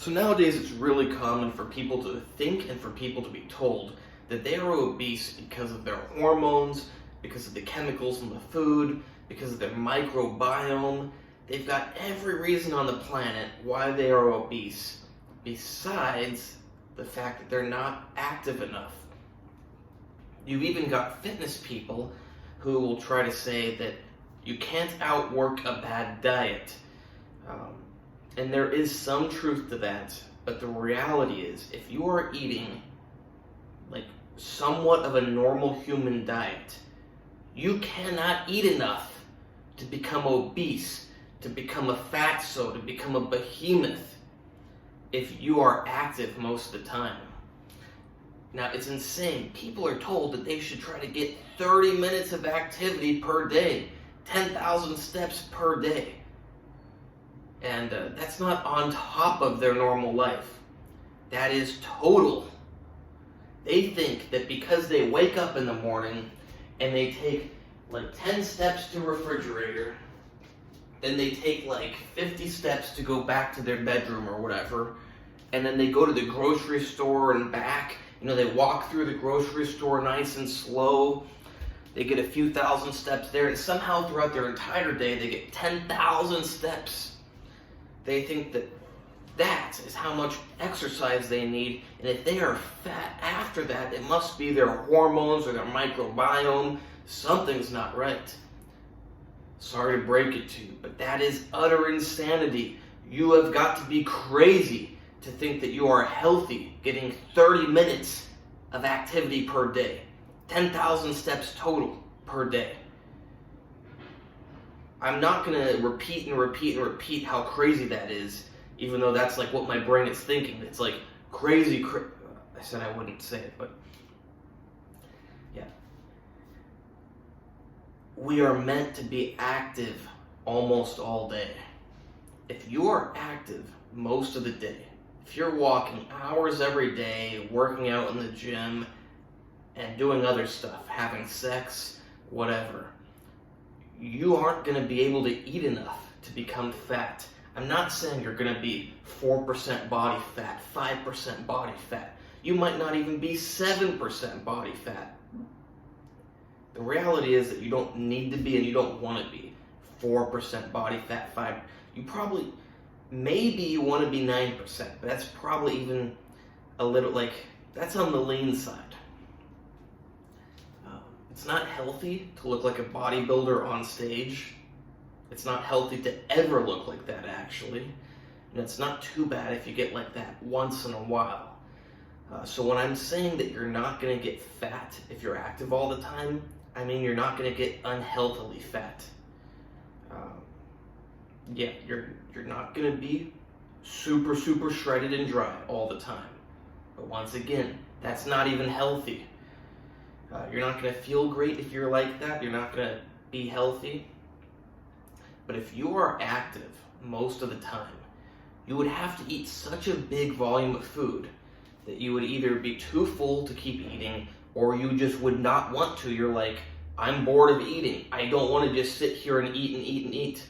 So nowadays it's really common for people to think and for people to be told that they are obese because of their hormones, because of the chemicals in the food, because of their microbiome. They've got every reason on the planet why they are obese, besides the fact that they're not active enough. You've even got fitness people who will try to say that you can't outwork a bad diet. And there is some truth to that, but the reality is, if you are eating like somewhat of a normal human diet, you cannot eat enough to become obese, to become a fatso, to become a behemoth if you are active most of the time. Now, it's insane. People are told that they should try to get 30 minutes of activity per day, 10,000 steps per day. And that's not on top of their normal life. That is total. They think that because they wake up in the morning and they take like 10 steps to the refrigerator, then they take like 50 steps to go back to their bedroom or whatever, and then they go to the grocery store and back. They walk through the grocery store nice and slow. They get a few thousand steps there, and somehow throughout their entire day they get 10,000 steps. They think that that is how much exercise they need, and if they are fat after that, it must be their hormones or their microbiome. Something's not right. Sorry to break it to you, but that is utter insanity. You have got to be crazy to think that you are healthy getting 30 minutes of activity per day, 10,000 steps total per day. I'm not going to repeat and repeat how crazy that is, even though that's like what my brain is thinking. It's like crazy. I said I wouldn't say it, but yeah. We are meant to be active almost all day. If you are active most of the day, if you're walking hours every day, working out in the gym, and doing other stuff, having sex, whatever, you aren't going to be able to eat enough to become fat. I'm not saying you're going to be 4% body fat, 5% body fat. You might not even be 7% body fat. The reality is that you don't need to be, and you don't want to be 4% body fat, 5%. You probably, maybe you want to be 9%, but that's probably even a little, that's on the lean side. It's not healthy to look like a bodybuilder on stage. It's not healthy to ever look like that, actually. And it's not too bad if you get like that once in a while. So when I'm saying that you're not going to get fat if you're active all the time, I mean you're not going to get unhealthily fat. You're not going to be super shredded and dry all the time. But once again, that's not even healthy. You're not going to feel great if you're like that. You're not going to be healthy. But if you are active most of the time, you would have to eat such a big volume of food that you would either be too full to keep eating, or you just would not want to. You're like, I'm bored of eating. I don't want to just sit here and eat and eat and eat.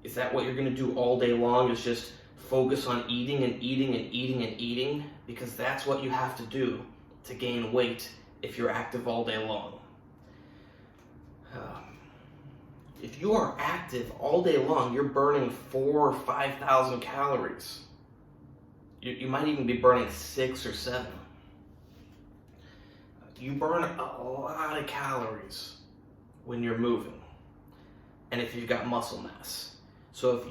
Is that what you're going to do all day long, is just focus on eating and eating and eating and eating? Because that's what you have to do to gain weight if you're active all day long. If you are active all day long, you're burning 4,000 or 5,000 calories. You might even be burning 6 or 7. You burn a lot of calories when you're moving, and if you've got muscle mass. So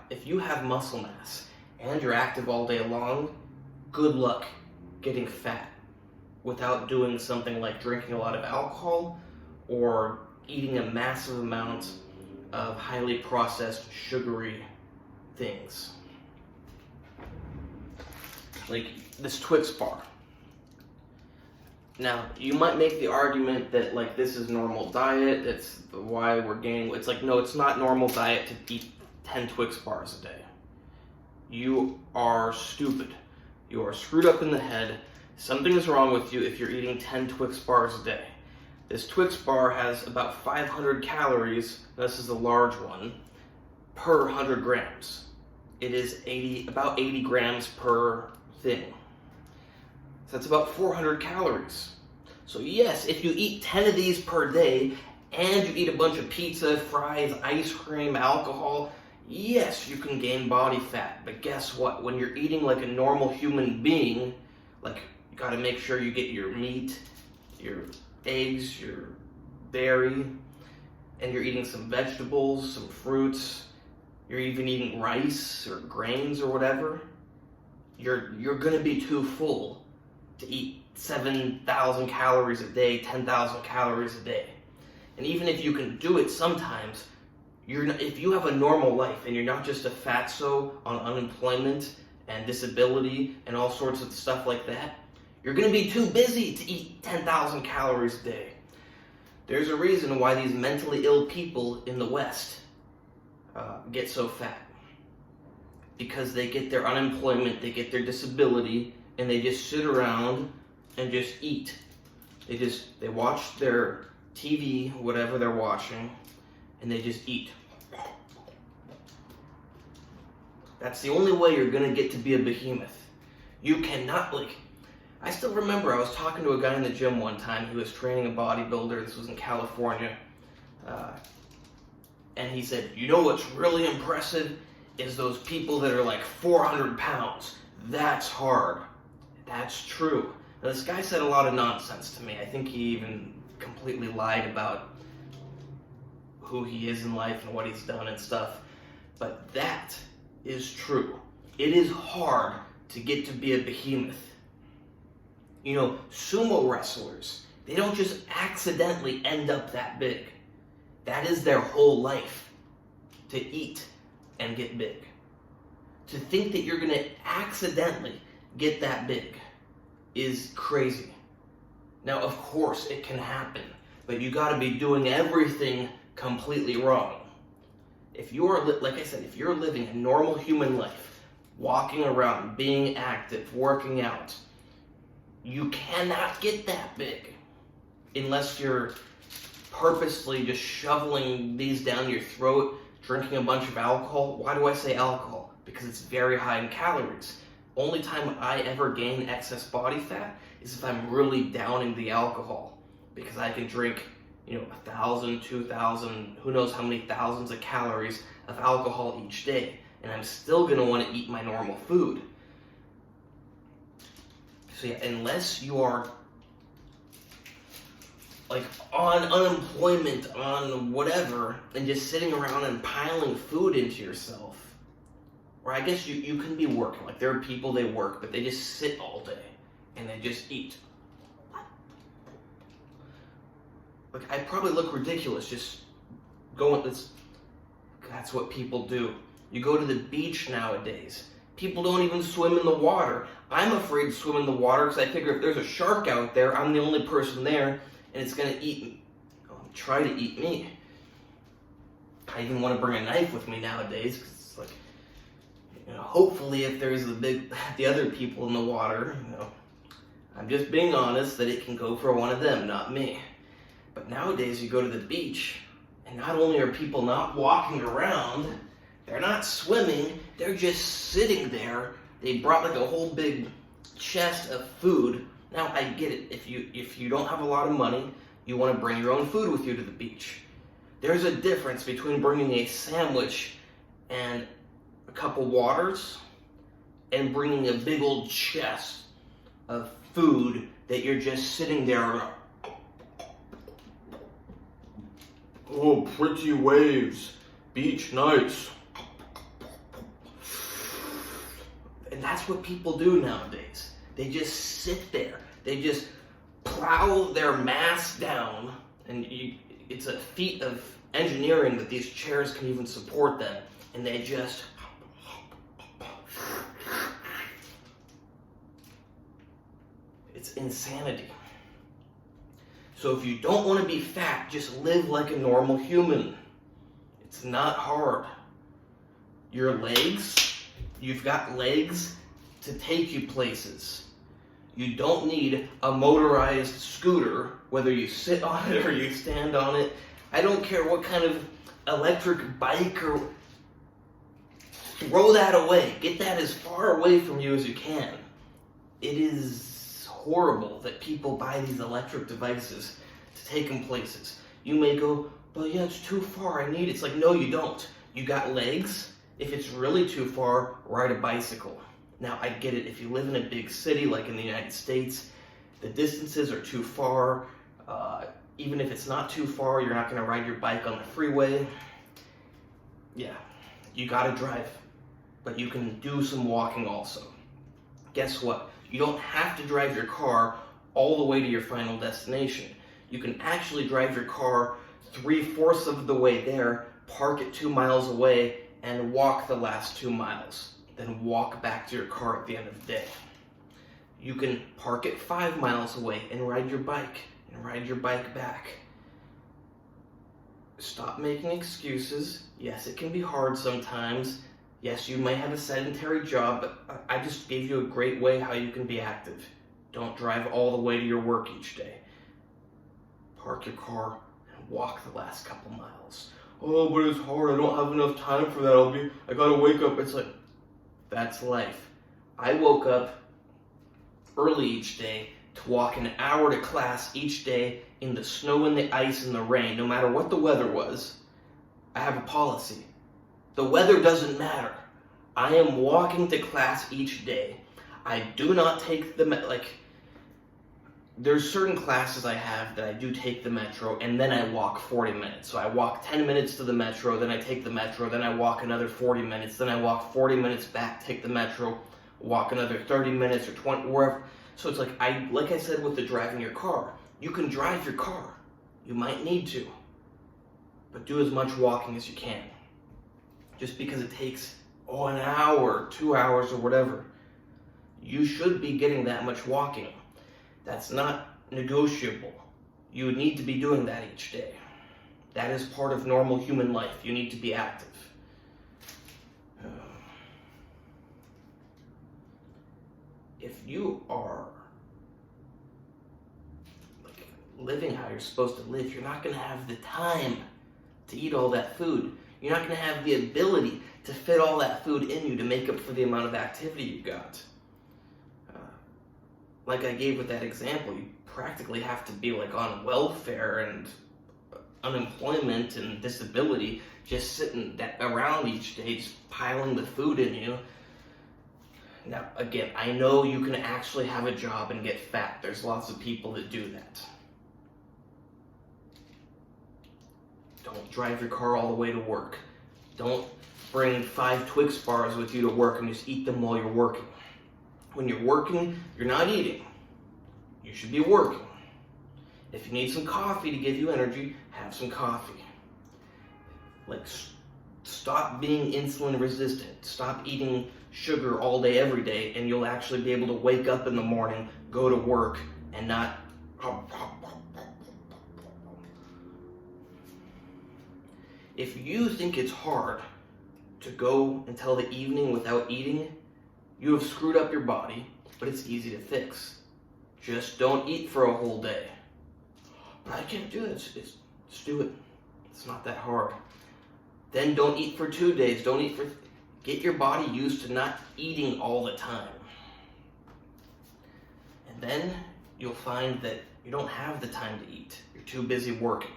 if you have muscle mass and you're active all day long, good luck getting fat without doing something like drinking a lot of alcohol or eating a massive amount of highly processed sugary things. Like this Twix bar. Now, you might make the argument that this is normal diet, it's why we're gaining weight. It's like, no, it's not normal diet to eat 10 Twix bars a day. You are stupid. You are screwed up in the head. Something is wrong with you if you're eating 10 Twix bars a day. This Twix bar has about 500 calories. This is the large one. per 100 grams. It is about 80 grams per thing. So that's about 400 calories. So yes, if you eat 10 of these per day and you eat a bunch of pizza, fries, ice cream, alcohol, yes, you can gain body fat. But guess what? When you're eating like a normal human being, like you gotta make sure you get your meat, your eggs, your dairy, and you're eating some vegetables, some fruits, you're even eating rice or grains or whatever, you're gonna be too full to eat 7,000 calories a day, 10,000 calories a day. And even if you can do it sometimes, if you have a normal life and you're not just a fatso on unemployment and disability and all sorts of stuff like that, you're going to be too busy to eat 10,000 calories a day. There's a reason why these mentally ill people in the West get so fat. Because they get their unemployment, they get their disability, and they just sit around and just eat. They watch their TV, whatever they're watching, and they just eat. That's the only way you're gonna get to be a behemoth. You cannot, I still remember I was talking to a guy in the gym one time. He was training a bodybuilder. This was in California. And he said, you know what's really impressive is those people that are like 400 pounds. That's hard. That's true. Now, this guy said a lot of nonsense to me. I think he even completely lied about who he is in life and what he's done and stuff. But that is true. It is hard to get to be a behemoth. You know, sumo wrestlers, they don't just accidentally end up that big. That is their whole life, to eat and get big. To think that you're going to accidentally get that big is crazy. Now, of course, it can happen, but you got to be doing everything completely wrong. If you're, like I said, if you're living a normal human life, walking around, being active, working out, you cannot get that big unless you're purposely just shoveling these down your throat, drinking a bunch of alcohol. Why do I say alcohol? Because it's very high in calories. Only time I ever gain excess body fat is if I'm really downing the alcohol, because I can drink 1,000, 2,000, who knows how many thousands of calories of alcohol each day, and I'm still going to want to eat my normal food. So yeah, unless you are on unemployment, on whatever, and just sitting around and piling food into yourself, or I guess you can be working. There are people, they work, but they just sit all day and they just eat. I probably look ridiculous just going this. That's what people do. You go to the beach nowadays. People don't even swim in the water. I'm afraid to swim in the water because I figure if there's a shark out there, I'm the only person there, and it's going to eat me. Try to eat me. I even want to bring a knife with me nowadays because it's hopefully if there's the other people in the water, I'm just being honest that it can go for one of them, not me. But nowadays you go to the beach, and not only are people not walking around, they're not swimming, they're just sitting there. They brought a whole big chest of food. Now I get it, if you don't have a lot of money, you want to bring your own food with you to the beach. There's a difference between bringing a sandwich and a couple waters and bringing a big old chest of food that you're just sitting there. Oh, pretty waves, beach nights. And that's what people do nowadays. They just sit there. They just plow their mass down, and it's a feat of engineering that these chairs can even support them. And they just... It's insanity. So if you don't want to be fat, just live like a normal human. It's not hard. Your legs, you've got legs to take you places. You don't need a motorized scooter, whether you sit on it or you stand on it. I don't care what kind of electric bike or throw that away. Get that as far away from you as you can. It is horrible that people buy these electric devices to take them places. You may go, but yeah, it's too far, I need it. It's like, no, you don't. You got legs. If it's really too far, ride a bicycle. Now, I get it. If you live in a big city like in the United States, the distances are too far. Even if it's not too far, you're not going to ride your bike on the freeway. Yeah, you got to drive. But you can do some walking also. Guess what? You don't have to drive your car all the way to your final destination. You can actually drive your car 3/4 of the way there, park it 2 miles away, and walk the last 2 miles. Then walk back to your car at the end of the day. You can park it 5 miles away and ride your bike back. Stop making excuses. Yes, it can be hard sometimes. Yes, you might have a sedentary job, but I just gave you a great way how you can be active. Don't drive all the way to your work each day. Park your car and walk the last couple miles. Oh, but it's hard. I don't have enough time for that. I gotta wake up. It's like, that's life. I woke up early each day to walk an hour to class each day in the snow and the ice and the rain, no matter what the weather was. I have a policy. The weather doesn't matter. I am walking to class each day. I do not take there's certain classes I have that I do take the metro, and then I walk 40 minutes. So I walk 10 minutes to the metro, then I take the metro, then I walk another 40 minutes, then I walk 40 minutes back, take the metro, walk another 30 minutes or 20, wherever. So it's like I said with the driving your car, you can drive your car. You might need to, but do as much walking as you can. Just because it takes, an hour, 2 hours, or whatever, you should be getting that much walking. That's not negotiable. You need to be doing that each day. That is part of normal human life. You need to be active. If you are living how you're supposed to live, you're not going to have the time to eat all that food. You're not going to have the ability to fit all that food in you to make up for the amount of activity you've got. Like I gave with that example, you practically have to be on welfare and unemployment and disability, just sitting around each day, just piling the food in you. Now, again, I know you can actually have a job and get fat. There's lots of people that do that. Don't drive your car all the way to work. Don't bring 5 Twix bars with you to work and just eat them while you're working. When you're working, you're not eating. You should be working. If you need some coffee to give you energy, have some coffee. Stop being insulin resistant. Stop eating sugar all day, every day, and you'll actually be able to wake up in the morning, go to work, and not... If you think it's hard to go until the evening without eating, you have screwed up your body, but it's easy to fix. Just don't eat for a whole day. But I can't do it. Just do it. It's not that hard. Then don't eat for 2 days. Don't eat for... Get your body used to not eating all the time. And then you'll find that you don't have the time to eat. You're too busy working.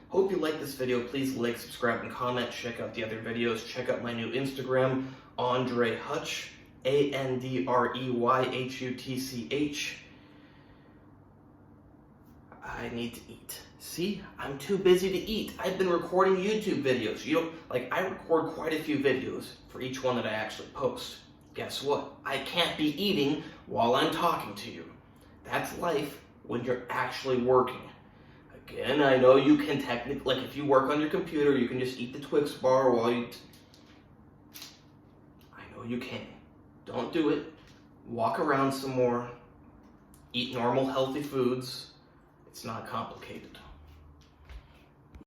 Hope you like this video. Please like, subscribe, and comment. Check out the other videos. Check out my new Instagram, Andre Hutch, AndreyHutch. I need to eat. See, I'm too busy to eat. I've been recording YouTube videos. I record quite a few videos for each one that I actually post. Guess what? I can't be eating while I'm talking to you. That's life when you're actually working. Again, I know you can technically, if you work on your computer, you can just eat the Twix bar while you... I know you can. Don't do it. Walk around some more. Eat normal, healthy foods. It's not complicated.